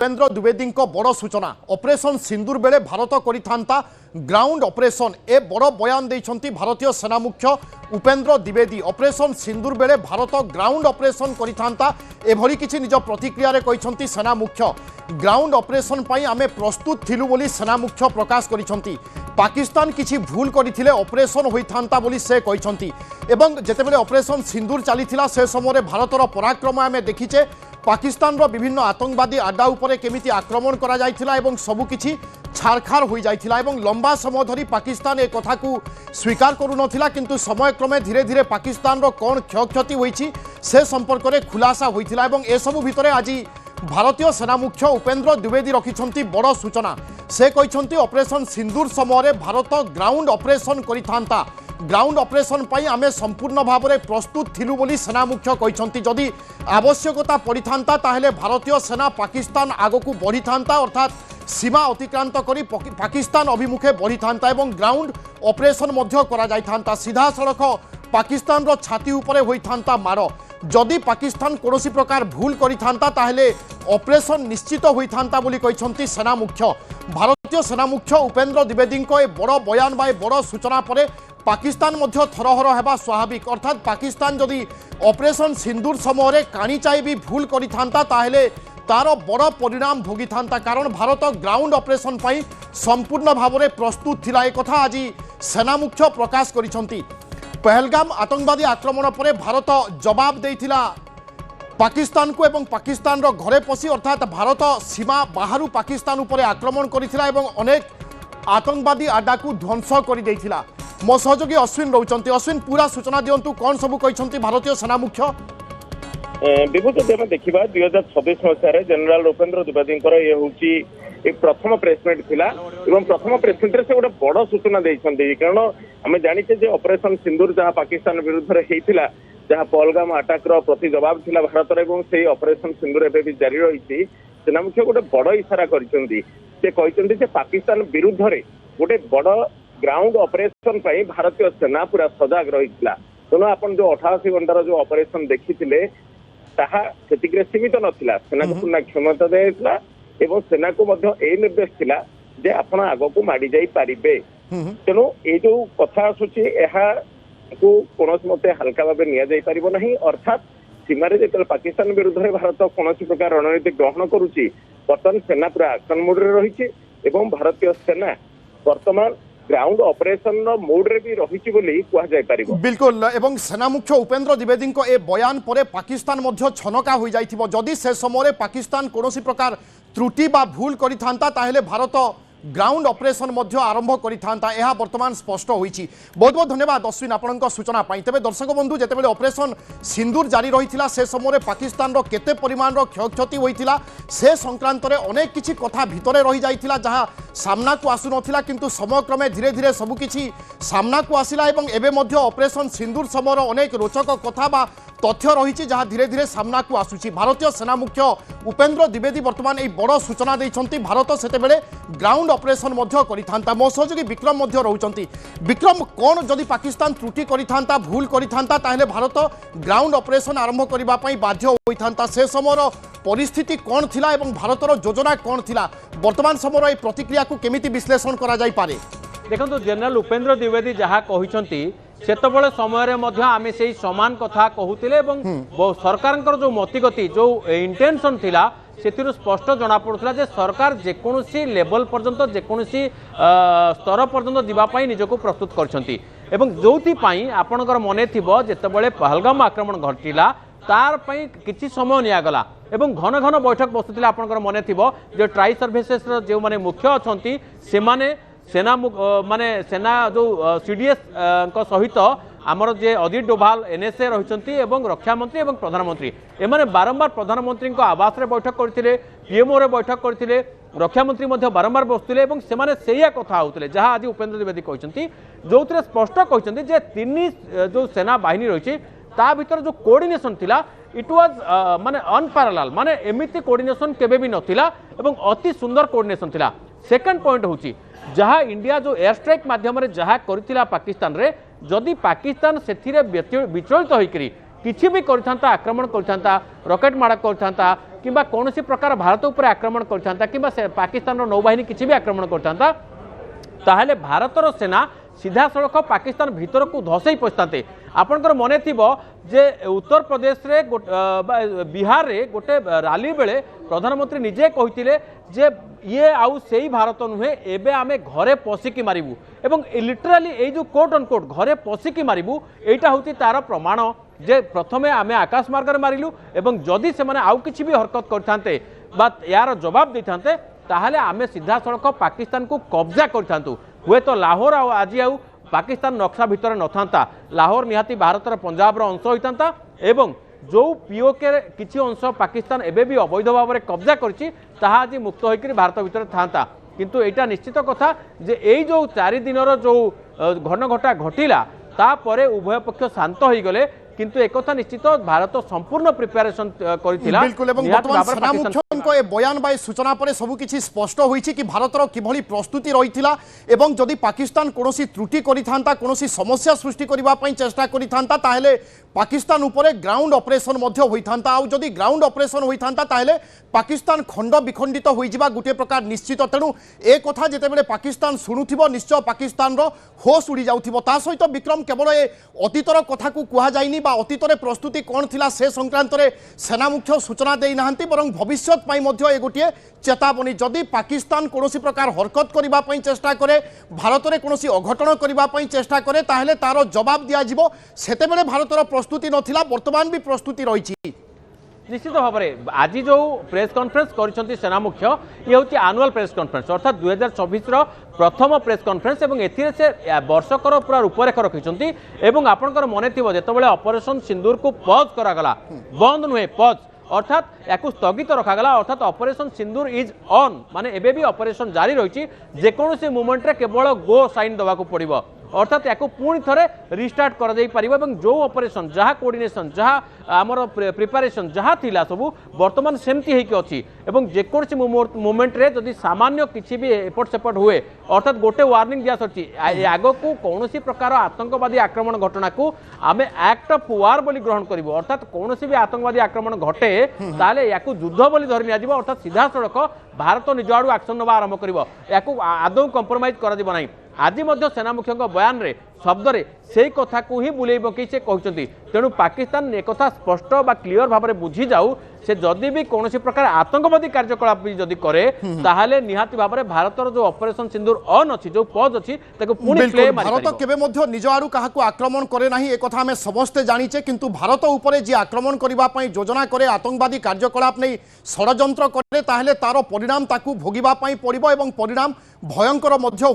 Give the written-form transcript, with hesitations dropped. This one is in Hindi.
उपेन्द्र द्विवेदी बड़ सूचना ऑपरेशन सिंदूर बेले भारत करिथांता ग्राउंड ऑपरेशन ए बड़ बयान देइछंती भारतीय सेना मुख्य उपेन्द्र द्विवेदी। ऑपरेशन सिंदूर बेले भारत ग्राउंड ऑपरेशन करिथांता एभली किछि निज प्रतिक्रिया रे कहिछंती सेना मुख्य। ग्राउंड ऑपरेशन पई आमे प्रस्तुत थिलु बोली सेना मुख्य प्रकाश करिछंती। पाकिस्तान किछि भूल करिथिले ऑपरेशन होइथांता बोली से कहिछंती। एवं जेतेबेले ऑपरेशन सिंदूर चलीथिला से समय भारतर पराक्रम आमे देखिचे। पाकिस्तान रो विभिन्न आतंकवादी आड्डा उपरे केमिति आक्रमण करा जायथिला एवं सबुकिछि छारखार हो जायथिला एवं लंबा समय धरी पाकिस्तान ए कथा को स्वीकार करू नथिला, किंतु समय क्रमे धीरे धीरे पाकिस्तान रो कोन क्षयक्षति होईछि से संपर्क रे खुलासा होइथिला। एवं ए सबु भितरे आज भारतीय सेना मुख्य उपेन्द्र द्विवेदी रखिछंती बड़ सूचना। से कहिछंती ऑपरेशन सिंदूर समय भारत ग्राउंड ऑपरेशन करिथांता। ग्राउंड ऑपरेशन पाई आमे संपूर्ण भाव में प्रस्तुत थिलु बोली सेना मुख्य कहिछंती। जदि आवश्यकता पड़िथांता ताहेले भारतीय सेना पाकिस्तान आगकू बढ़ी थांता, अर्थात सीमा अतिक्रांत करी पाकिस्तान अभिमुखे बढ़ी थांता एवं ग्राउंड ऑपरेशन मध्य करा जाय थांता। सीधा सड़क पाकिस्तान रो छाती उपरे होई थांता मारो। जदि पाकिस्तान कोनोसी प्रकार भूल करि थांता ताहेले ऑपरेशन निश्चित होई थांता बोली कहिछंती सेना मुख्य। भारतीय सेना मुख्य उपेन्द्र द्विवेदी को ए बड़ बयान बा बड़ सूचना परे पाकिस्तान मध्य थरहर हेबा स्वाभाविक। अर्थात पाकिस्तान जदि ऑपरेशन सिंदूर समय काणी चाई भी भूल करि थांता ताहेले तार बड़ परिणाम भोगी थांता, कारण भारत ग्राउंड ऑपरेशन पाई संपूर्ण भाव में प्रस्तुत थिला। एक कथा आज सेना मुख्य प्रकाश करिछंती। पहलगाम आतंकवादी आक्रमण पर भारत जवाब देइथिला पाकिस्तान को एवं पाकिस्तान रो घरे पसी, अर्थात भारत सीमा बाहरु पाकिस्तान उपरे आक्रमण करिथिला एवं अनेक आतंकवादी आड्डा को ध्वंस कर देइथिला। मो सहयोगी अश्विन रोचंती। अश्विन पूरा सूचना दियंतु कौन सब कहिसंती भारतीय सेना मुख्य। विभू जदि आम देखा 2026 मसीह जनरल उपेन्द्र द्विवेदी ये हूँ प्रथम प्रेसमिट थिला एवं प्रथम प्रेसमिट से गोटे बड़ सूचना देइछंती। कारण आम जानिचे जे ऑपरेशन सिंदूर जहाँ पाकिस्तान विरुद्ध रे हेइथिला, जहाँ पहलगाम अटैक रो प्रति जवाब थिला भारत एवं से ऑपरेशन सिंदूर एबे भी जारी रही। सेना मुख्य गोटे बड़ इशारा करिसंती। से कहिसंती जे पाकिस्तान विरुद्ध रे गोटे बड़ ग्राउंड ऑपरेशन पाई भारतीय सेना पूरा सजग रही। तेणु आपन जो 88 घंटार जो ऑपरेशन देखिथिले ताहा सेतिकरे सीमित नथिला। सेना को पूर्ण क्षमता देइथिला एवं सेना को मध्य ए निर्देश थिला जे आपण आगो को माडी जाई पारिबे। तेणु ए जो कथा आसुची एहा को कोनोस मते हल्का भाबे निया जाई पारिबो नाही। अर्थात सीमारे जेतल पाकिस्तान विरुद्ध रे भारत कोनोसी प्रकार रणनीति ग्रहण करूची, वर्तमान सेना पूरा एक्शन मोड रे रहिची एवं भारतीय सेना वर्तमान ग्राउंड ऑपरेशन मोड रे भी रही बोली कह जाय परिबो। बिल्कुल। एवं सेना मुख्य उपेन्द्र द्विवेदी को ए बयान परे पाकिस्तान मध्य छनका हो जाइथिबो। जदि से समय पाकिस्तान कोनोसी प्रकार त्रुटि बा भूल करिथांता ताहेले भारत ग्राउंड ऑपरेशन मध्य आरंभ करिथांता। यह वर्तमान स्पष्ट होईछि। बहुत बहुत धन्यवाद अश्विन आपनका सूचना पाई। तेबे दर्शक बंधु जेतेबेले ऑपरेशन सिंदूर जारी रहिथिला से समय पाकिस्तान रो केते परिमाण रो क्षयक्षति होइथिला से संक्रांत रे अनेक किछि कथा भितरे रहि जाइथिला, जहां सामना को आसु नथिला, किंतु समय क्रमे धीरे धीरे सबु किछि सामना को आसिला एवं एबे मध्य ऑपरेशन सिंदूर समय अनेक रोचक कथा बा तथ्य रही जहाँ धीरे धीरे सामना को आसुची। भारतीय सेना मुख्य उपेन्द्र द्विवेदी वर्तमान एक बड़ सूचना देइछंती। भारत सेतेबेले ग्राउंड ऑपरेशन मध्य करिथांता। मो सहयोगी विक्रम मध्य रहउचंती। विक्रम, कौन जदि पाकिस्तान त्रुटि करिथांता भूल करिथांता ताहेले भारत ग्राउंड ऑपरेशन आरंभ करबा पई बाध्य होइथांता। से समयर परिस्थिति कौन थिला एवं भारतर योजना कौन थिला, वर्तमान समयर ए प्रतिक्रिया को केमिति विश्लेषण करा जाय पारे? देखो जनरल उपेन्द्र द्विवेदी जहाँ कहते सेतबले समय आमे से समान कथा कहूतिले सरकार जो मतिगति जो इंटेंशन थिला सेतिरु स्पष्ट जना पड़ुला जे सरकार जेकोसी लेवल पर्यंत जेकोसी स्तर पर्यंत दिवाई निजको प्रस्तुत करछंती। एवं जोथि पई आपनकर मने थिबो जेतेबेले पहलगाम आक्रमण घटिला तार पई किछि समय नियागला एवं घन घन बैठक बसुतिला। आपनकर मने थिबो जे ट्राई सर्विसेस जो माने मुख्य अछंती से माने सेना माने सेना जो सीडीएस सहित आमर जे अजित डोभाल एनएसए रही एवं रक्षा मंत्री एवं प्रधानमंत्री एमाने बारंबार प्रधानमंत्री आवास रे बैठक करथिले, पीएमओ रे बैठक करथिले, रक्षा मंत्री मध्य बारंबार बसुतिले एवं सेमाने सेया कथा होउतिले। जहाँ आज उपेन्द्र द्विवेदी कहते जो स्पष्ट कहते जे तीन जो सेना बाहिनी रही ता भीतर जो कोऑर्डिनेशन थिला इट वाज माने अनपैरालाल, माने एमिति कोऑर्डिनेशन केबे भी नथिला एवं अति सुंदर कोऑर्डिनेशन थिला। सेकंड पॉइंट होची जहाँ इंडिया जो एयर स्ट्राइक माध्यम जहाँ करथिला पाकिस्तान रे, जदि पाकिस्तान सेथिरे विचलित होइकरी किछि भी करथांता आक्रमण करथांता रॉकेट मार करथांता किंबा कोनोसी प्रकार भारत ऊपर आक्रमण करथांता किंबा पाकिस्तान नौबाहिनी किछि भी आक्रमण करथांता ताहले भारतर सेना सीधा सड़क पाकिस्तान भीतर को धसई पशताते आपनकर मने थिबो जे उत्तर प्रदेश रे बिहार रे गोटे रैली बेले प्रधानमंत्री निजे कहिथिले जे ये आउ सेही भारत नुहे एबे आमे घरे पसिकी मारिबू एवं लिटराली ए जो कोट अन कोट घरे पसिकी मारिबू एटा होती तार प्रमाण जे प्रथमे आमे आकाश मार्ग रे मारिलु एवं जदि से माने आउ किछि भी हरकत करथांते बा यार जवाब देथांते ताहले आमे सीधा सड़क पाकिस्तान को कब्जा करथांतु हुए तो लाहौर आज आउ पाकिस्तान नक्शा भितर नथांता लाहौर निहाती भारतर पंजाब अंश होता एवं जो पीओके किछि अंश पाकिस्तान एबे भी अवैध भाव में कब्जा करछि ताहा आज मुक्त होकर भारत भितर थांता किंतु एटा निश्चित कथा जे एई जो 4 दिनर जो घन घटा घटिला तापरे उभय पक्ष शांत हो गले किंतु एक कथा निश्चित भारत संपूर्ण प्रिपरेशन करिथिला बिल्कुल एवं वर्तमान सेना मुख्यको ए बयान बाय सूचना पर सबकिछि स्पष्ट होईछि कि भारतर किभली प्रस्तुति रहिथिला एवं जदि पाकिस्तान कोनोसी त्रुटि करिथांता कोनोसी समस्या सृष्टि करिबा पई चेष्टा करिथांता ताहेले पाकिस्तान उपरे ग्राउंड ऑपरेशन मध्य होइथांता आ जदि ग्राउंड ऑपरेशन होइथांता ताहेले पाकिस्तान खंड विखंडित होइजिबा गुटे प्रकार निश्चित तेणु ए कथा जेतेबेले पाकिस्तान शुणुथिबो निश्चय पाकिस्तान रो होश उड़ी जाउथिबो ता सहित विक्रम केवल ए अतीतर कथा को कुहा जाइनी बा अतीतरे प्रस्तुति कौन थिला से संक्रांत रे सेना मुख्य सूचना देई नाहंती बरं भविष्यत पई मध्य ए गोटिए चेतावनी जदि पाकिस्तान कोनोसी प्रकार हरकत करिबा पई चेष्टा करे भारत रे कोनोसी अघटन करिबा पई चेष्टा करे ताहेले तारो जवाब दिया जिवो सेतेबेले भारतर प्रस्तुति नथिला वर्तमान भी प्रस्तुति रहिछि निश्चित भाव में आज जो प्रेस कॉन्फ्रेंस कर सेना मुख्य ये हूँ आनुआल प्रेस कॉन्फ्रेंस अर्थात 2024 प्रथम प्रेस कॉन्फ्रेंस एवं एथिरे से वर्षकर पूरा रूपरेख रखिंट एवं आपंकर मन थी जो ऑपरेशन सिंदूर को पॉज करागला बंद नुहे पॉज अर्थात या स्थगित रखागला अर्थात ऑपरेशन सिंदूर इज ऑन माने एबे भी ऑपरेशन जारी रही जेकोसी मोमेंट रे केवल गो साइन दवा पड़ो अर्थात या पुणी थे रिस्टार्ट कर जो ऑपरेशन जहाँ कोऑर्डिनेशन जहाँ आमर प्रिपरेशन जहाँ थिला सब बर्तमान सेमती होइकी अछि एवं जेकोसी मोमेंट रे जदि सामान्य किछि भी एपट सेपट हुए अर्थात गोटे वार्निंग दिया सछि आगो को कौनसी प्रकार आतंकवादी आक्रमण घटना को आमे एक्ट ऑफ वार बोली ग्रहण करिवो अर्थात कौनसी भी आतंकवादी आक्रमण घटे ताले याकू युद्ध बोली धरि नियाजिवो अर्थात सीधा सड़क भारत निज आड़ू एक्शन नवा आरंभ करिवो याकू आदौ कंप्रोमाइज करा दिबो नाही आज सेना मुख्य बयान रे शब्द रे से कथा को ही बुले पकई से कहते तेणु पाकिस्तान एक स्पष्ट बा क्लियर भाव में बुझी जाऊ से जदि भी कौन प्रकार आतंकवादी कार्यकलाप जदि करे ताहले निहाती भाव में भारतर जो ऑपरेशन सिंदूर ऑन अच्छी जो पॉज अच्छी भारत केबे मध्य निज आड़ू काहाकू आक्रमण करे नाही एक कथा हमें समस्ते जानिचे किंतु भारत उपरे जे आक्रमण करबा पई योजना करे आतंकवादी कार्यकलाप नहीं षड्यंत्र करे ताहले तार परिणाम ताकू भोगिबा पई पड़िबो एवं परिणाम भयंकर मध्य